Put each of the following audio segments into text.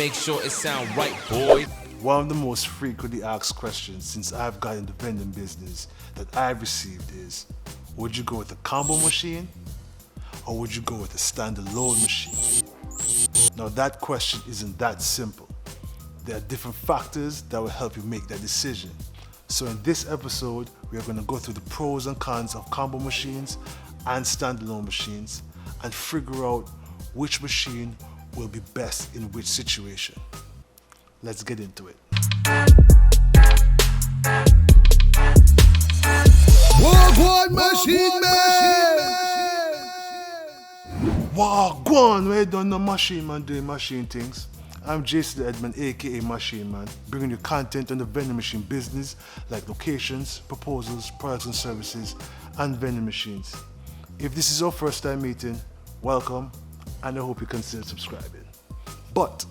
make sure it sound right, boy. One of the most frequently asked questions since I've got in the vending business that I've received is, would you go with a combo machine or would you go with a standalone machine? Now that question isn't that simple. There are different factors that will help you make that decision. So in this episode, we are going to go through the pros and cons of combo machines and standalone machines and figure out which machine will be best in which situation. Let's get into it. Wha Gwaan Machine Man! Wha Gwaan, where you done the machine man doing machine things. I'm Jason Edmond, aka Machine Man, bringing you content on the vending machine business like locations, proposals, products and services, and vending machines. If this is your first time meeting, welcome, and I hope you consider subscribing. But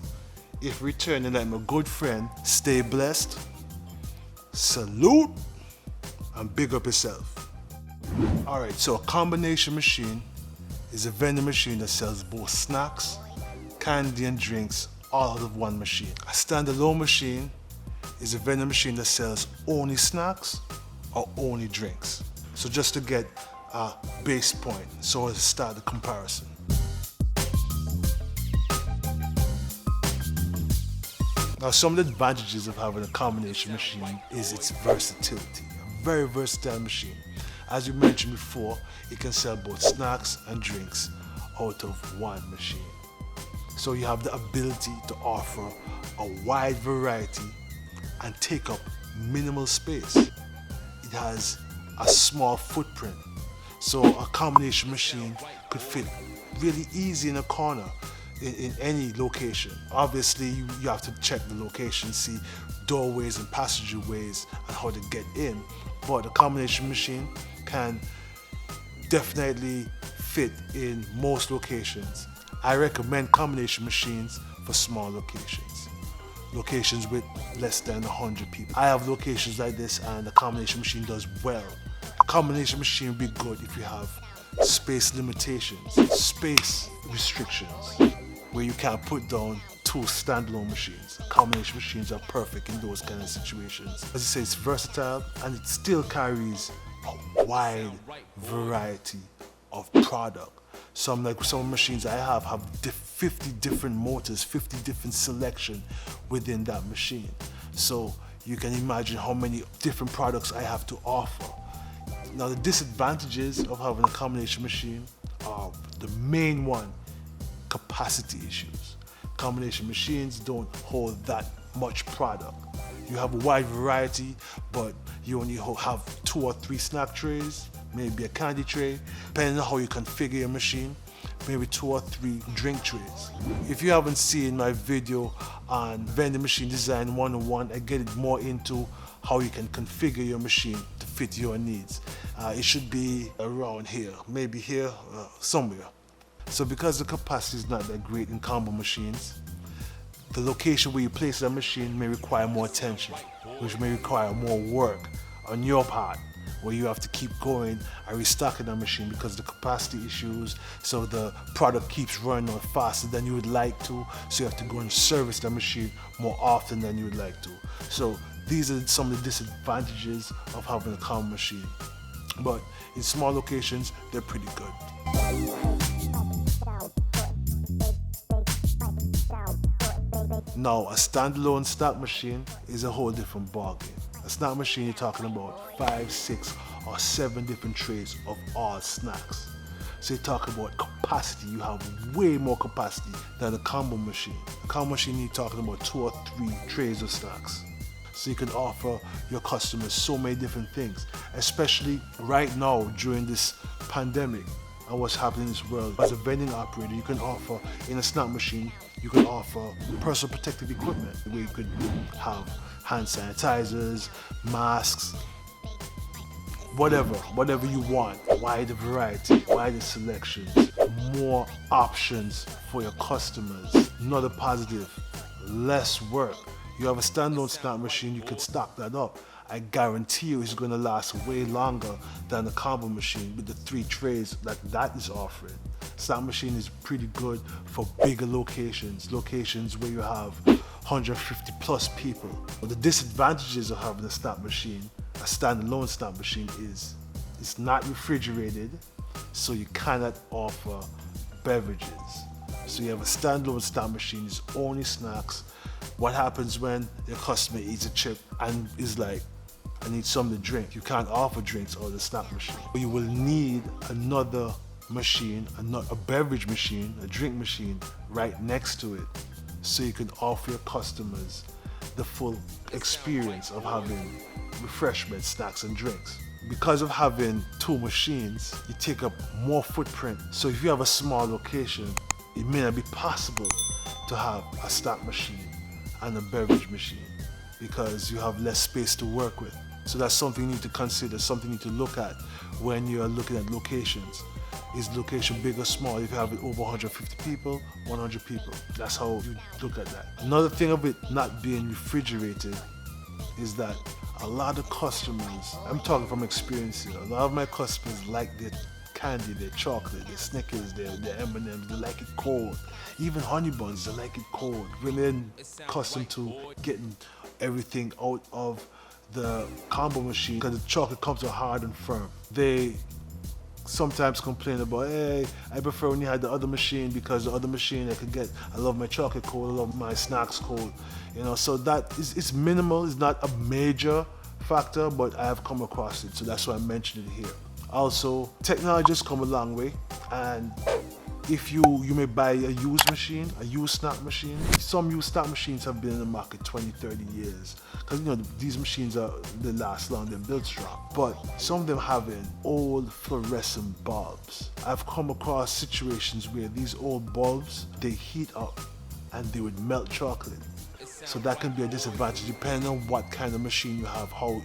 if returning like my good friend, stay blessed, salute, and big up yourself. Alright, so a combination machine is a vending machine that sells both snacks, candy and drinks all out of one machine. A standalone machine is a vending machine that sells only snacks or only drinks. So just to get a base point, so let's start the comparison. Now, some of the advantages of having a combination machine is its versatility. A very versatile machine. As we mentioned before, it can sell both snacks and drinks out of one machine. So you have the ability to offer a wide variety and take up minimal space. It has a small footprint. So a combination machine could fit really easy in a corner. In any location. Obviously, you have to check the location, see doorways and passageways and how to get in. But a combination machine can definitely fit in most locations. I recommend combination machines for small locations. Locations with less than 100 people. I have locations like this and the combination machine does well. A combination machine would be good if you have space limitations, space restrictions, where you can't put down two standalone machines. Combination machines are perfect in those kind of situations. As I say, it's versatile and it still carries a wide variety of product. Some machines I have 50 different motors, 50 different selection within that machine. So you can imagine how many different products I have to offer. Now the disadvantages of having a combination machine are the main one, capacity issues. Combination machines don't hold that much product. You have a wide variety, but you only have 2 or 3 snack trays, maybe a candy tray, depending on how you configure your machine, maybe 2 or 3 drink trays. If you haven't seen my video on vending machine design 101, I get it more into how you can configure your machine to fit your needs. It should be around here, maybe here, somewhere. So because the capacity is not that great in combo machines, the location where you place that machine may require more attention, which may require more work on your part, where you have to keep going and restocking that machine because of the capacity issues, so the product keeps running out faster than you would like to, so you have to go and service the machine more often than you would like to. So these are some of the disadvantages of having a combo machine. But in small locations, they're pretty good. Now, a standalone snack machine is a whole different ballgame. A snack machine, you're talking about 5, 6, or 7 different trays of all snacks. So you're talking about capacity, you have way more capacity than a combo machine. A combo machine, you're talking about 2 or 3 trays of snacks. So you can offer your customers so many different things, especially right now during this pandemic and what's happening in this world. As a vending operator, you can offer, in a snack machine, you can offer personal protective equipment where you could have hand sanitizers, masks, whatever you want. Wider variety, wider selections, more options for your customers. Another positive, less work. You have a standalone snack machine, you can stock that up. I guarantee you it's gonna last way longer than the combo machine with the 3 trays that is offering. Snack machine is pretty good for bigger locations where you have 150 plus people. But the disadvantages of having a snack machine, a standalone snack machine, is it's not refrigerated, so you cannot offer beverages. So you have a standalone snack machine, it's only snacks. What happens when your customer eats a chip and is like, I need something to drink? You can't offer drinks out of the snack machine. You will need another machine, a beverage machine, a drink machine right next to it, so you can offer your customers the full experience of having refreshments, snacks and drinks. Because of having two machines, you take up more footprint. So if you have a small location, it may not be possible to have a snack machine and a beverage machine because you have less space to work with. So that's something you need to consider, something you need to look at when you're looking at locations. Is location big or small? If you have it over 150 people, 100 people. That's how you look at that. Another thing of it not being refrigerated is that a lot of customers, I'm talking from experience here, a lot of my customers like their candy, their chocolate, their Snickers, their M&Ms, they like it cold. Even honey buns, they like it cold. When they're accustomed to getting everything out of the combo machine, because the chocolate comes out hard and firm. They sometimes complain about, hey, I prefer when you had the other machine because the other machine I love my chocolate cold, I love my snacks cold. So that is, it's minimal, it's not a major factor, but I have come across it, so that's why I mentioned it here. Also, technology has come a long way, and if you may buy a used machine, a used snack machine. Some used snack machines have been in the market 20, 30 years. Because these machines they last long, they're built strong. But some of them having old fluorescent bulbs. I've come across situations where these old bulbs, they heat up and they would melt chocolate. So that can be a disadvantage depending on what kind of machine you have, how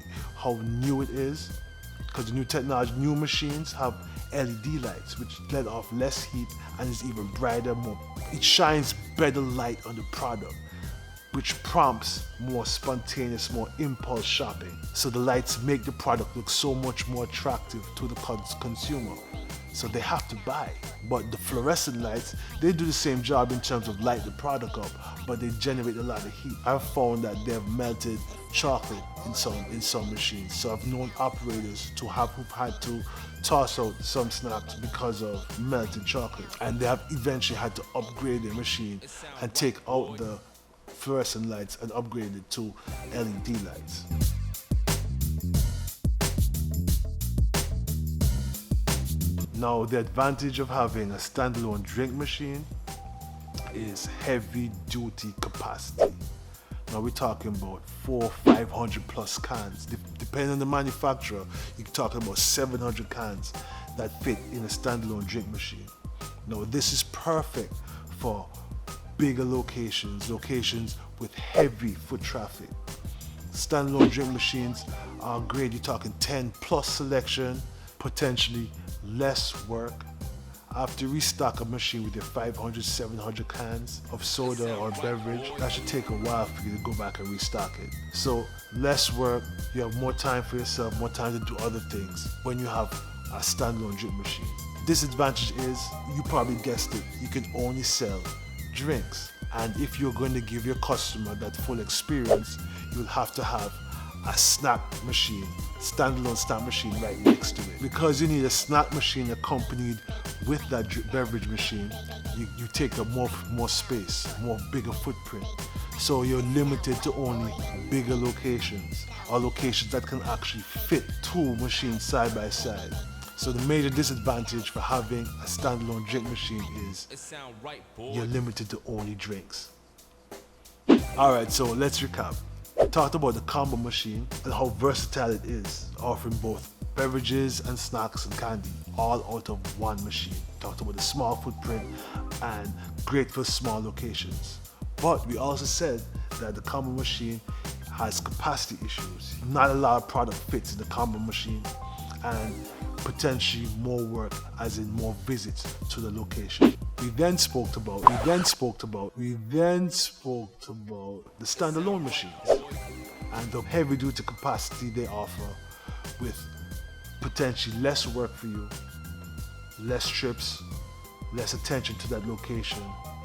new it is. Because the new technology, new machines have LED lights which let off less heat and is even brighter, it shines better light on the product, which prompts more spontaneous, more impulse shopping. So the lights make the product look so much more attractive to the consumer. So they have to buy. But the fluorescent lights, they do the same job in terms of light the product up, but they generate a lot of heat. I've found that they've melted chocolate in some machines. So I've known operators who've had to toss out some snacks because of melted chocolate. And they have eventually had to upgrade their machine and take out the fluorescent lights and upgrade it to LED lights. Now, the advantage of having a standalone drink machine is heavy duty capacity. Now we're talking about 400-500 plus cans. Depending on the manufacturer, you're talking about 700 cans that fit in a standalone drink machine. Now this is perfect for bigger locations with heavy foot traffic. Standalone drink machines are great. You're talking 10 plus selection, potentially less work. After restock a machine with your 500-700 cans of soda or beverage, that should take a while for you to go back and restock it. So less work, you have more time for yourself, more time to do other things when you have a standalone drink machine. Disadvantage is, you probably guessed it, you can only sell drinks. And if you're going to give your customer that full experience, you'll have to have a snack machine, standalone snack machine right next to it. Because you need a snack machine accompanied with that beverage machine, you take up more space, bigger footprint. So you're limited to only bigger locations, or locations that can actually fit two machines side by side. So the major disadvantage for having a standalone drink machine is you're limited to only drinks. Alright, so let's recap. We talked about the combo machine and how versatile it is, offering both beverages and snacks and candy, all out of one machine. Talked about the small footprint and great for small locations. But we also said that the combo machine has capacity issues. Not a lot of product fits in the combo machine, and potentially more work, as in more visits to the location. We then spoke about the standalone machines and the heavy duty capacity they offer, with potentially less work for you, less trips, less attention to that location.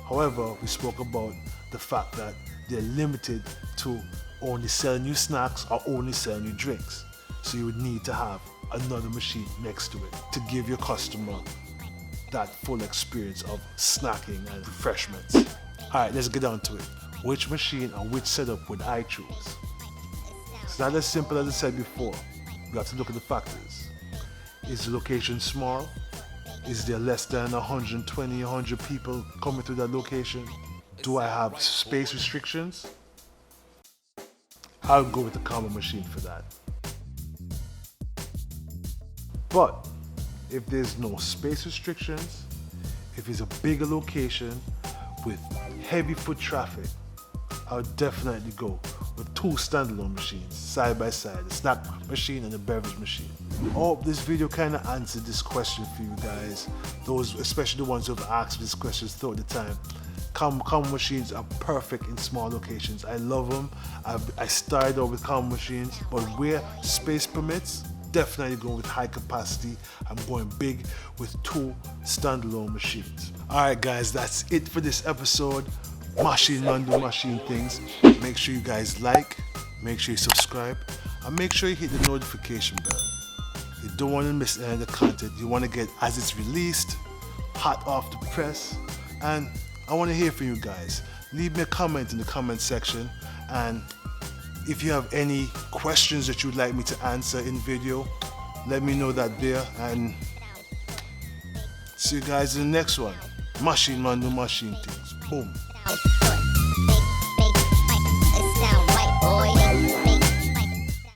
However, we spoke about the fact that they're limited to only selling you snacks or only selling you drinks. So you would need to have another machine next to it to give your customer that full experience of snacking and refreshments. Alright, let's get down to it. Which machine and which setup would I choose? It's not as simple as I said before. You have to look at the factors. Is the location small? Is there less than 120, 100 people coming through that location? Do I have space restrictions? I'll go with the common machine for that. But if there's no space restrictions, if it's a bigger location with heavy foot traffic, I would definitely go with two standalone machines side by side, the snack machine and the beverage machine. I hope this video kind of answered this question for you guys, those especially the ones who have asked me these questions throughout the time. Common machines are perfect in small locations. I love them. I started out with common machines, but where space permits, definitely going with high capacity. I'm going big with two standalone machines. Alright guys, that's it for this episode. Machine Man do machine things. Make sure you guys like, make sure you subscribe, and make sure you hit the notification bell. You don't want to miss any of the content. You want to get as it's released, hot off the press. And I want to hear from you guys. Leave me a comment in the comment section, and if you have any questions that you'd like me to answer in video, let me know that there, and see you guys in the next one. Machine Man do machine things. Boom.